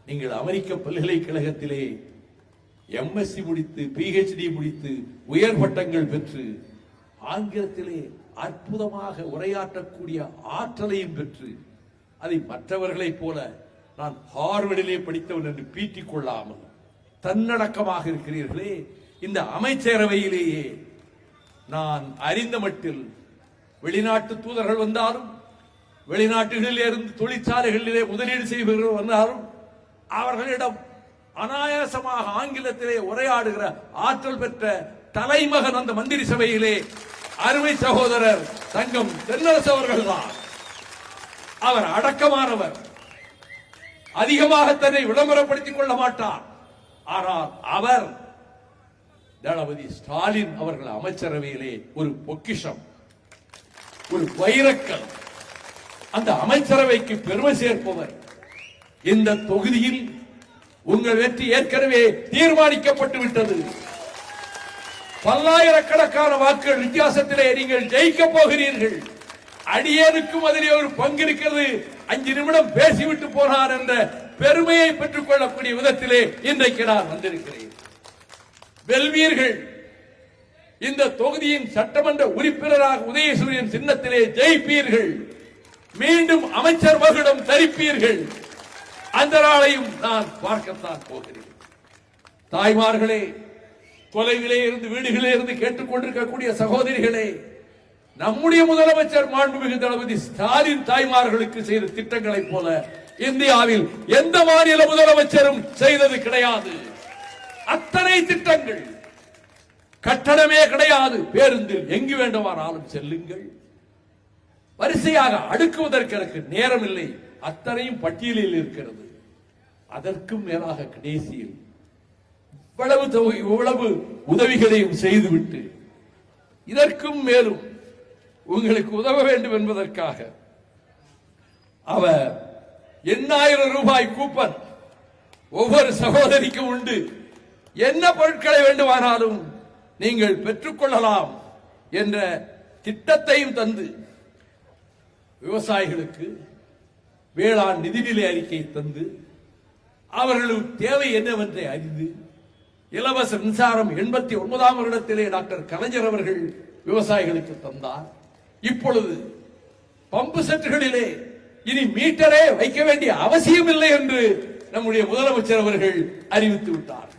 நீங்கள் அமெரிக்க பல்கலைக்கழகத்திலே எம்எஸ்சி முடித்து PhD முடித்து உயர் பட்டங்கள் பெற்று ஆங்கிலத்திலே அற்புதமாக உரையாற்றக்கூடிய ஆற்றலையும் பெற்று அதை மற்றவர்களைப் போல நான் ஹார்வர்டிலே படித்தவன் என்று பீட்டிக் கொள்ளாமல் தன்னடக்கமாக இருக்கிறீர்களே. இந்த அமைச்சரவையிலேயே நான் அறிந்த மட்டில் வெளிநாட்டு தூதர்கள் வந்தாலும், வெளிநாட்டுகளில் இருந்து தொழிற்சாலைகளிலே முதலீடு செய்பவர்கள் வந்தாலும் அவர்களிடம் அனாயாசமாக ஆங்கிலத்திலே உரையாடுகிற ஆற்றல் பெற்ற தலைமகன் அந்த மந்திரி சபையிலே அருமை சகோதரர் தங்கம் தென்னரசு அவர்கள் தான். அவர் அடக்கமானவர், அதிகமாக தன்னை விளம்பரப்படுத்திக் கொள்ள மாட்டார். ஆனால் அவர் தளபதி ஸ்டாலின் அவர்கள் அமைச்சரவையிலே ஒரு பொக்கிஷம், ஒரு வைரக்கல், அந்த அமைச்சரவைக்கு பெருமை சேர்ப்பவர். இந்த தொகுதியில் உங்கள் வெற்றி ஏற்கனவே தீர்மானிக்கப்பட்டு விட்டது. பல்லாயிரக்கணக்கான வாக்குகள் வித்தியாசத்திலே நீங்கள் ஜெயிக்க போகிறீர்கள். அடியேனுக்கும் அதிலே ஒரு பங்கு இருக்கிறது. 5 நிமிடம் பேசிவிட்டு போனார் என்ற பெருமையை பெற்றுக் கொள்ளக்கூடிய விதத்திலே இன்றைக்கு நான் வந்திருக்கிறேன். வெல்வீர்கள். இந்த தொகுதியின் சட்டமன்ற உறுப்பினராக உதயசூரியன் சின்னத்திலே ஜெயிப்பீர்கள். மீண்டும் அமைச்சர் மகுடம் தரிப்பீர்கள். அந்த நாளையும் நான் பார்க்கத்தான் போகிறேன். தாய்மார்களே, தொலைவிலே இருந்து வீடுகளே இருந்து கேட்டுக்கொண்டிருக்கக்கூடிய சகோதரிகளே, நம்முடைய முதலமைச்சர் மாண்புமிகு தளபதி ஸ்டாலின் தாய்மார்களுக்கு செய்த திட்டங்களைப் போல இந்தியாவில் எந்த மாநில முதலமைச்சரும் செய்தது கிடையாது. அத்தனை திட்டங்கள், கட்டணமே கிடையாது. பேருந்தில் எங்கு வேண்டுமானாலும் செல்லுங்கள். வரிசையாக அடுக்குவதற்கு எனக்கு நேரம் இல்லை. அத்தனையும் பட்டியலில் இருக்கிறது. அதற்கும் மேலாக கடைசியில் இவ்வளவு உதவிகளையும் செய்துவிட்டு இதற்கும் மேலும் உங்களுக்கு உதவ வேண்டும் என்பதற்காக அவர் 8000 ரூபாய் கூப்பன் ஒவ்வொரு சகோதரிக்கும் உண்டு. என்ன பொருட்களை வேண்டுமானாலும் நீங்கள் பெற்றுக்கொள்ளலாம் என்ற திட்டத்தையும் தந்து, விவசாயிகளுக்கு வேளாண் நிதிநிலை அறிக்கை தந்து, அவர்களுக்கு தேவை என்னவென்றை அறிந்து, இலவச மின்சாரம் 89ஆம் வருடத்திலே டாக்டர் கலைஞர் அவர்கள் விவசாயிகளுக்கு தந்தார். இப்பொழுது பம்பு செட்டுகளிலே இனி மீட்டரே வைக்க வேண்டிய அவசியம் இல்லை என்று நம்முடைய முதலமைச்சர் அவர்கள் அறிவித்து விட்டார்.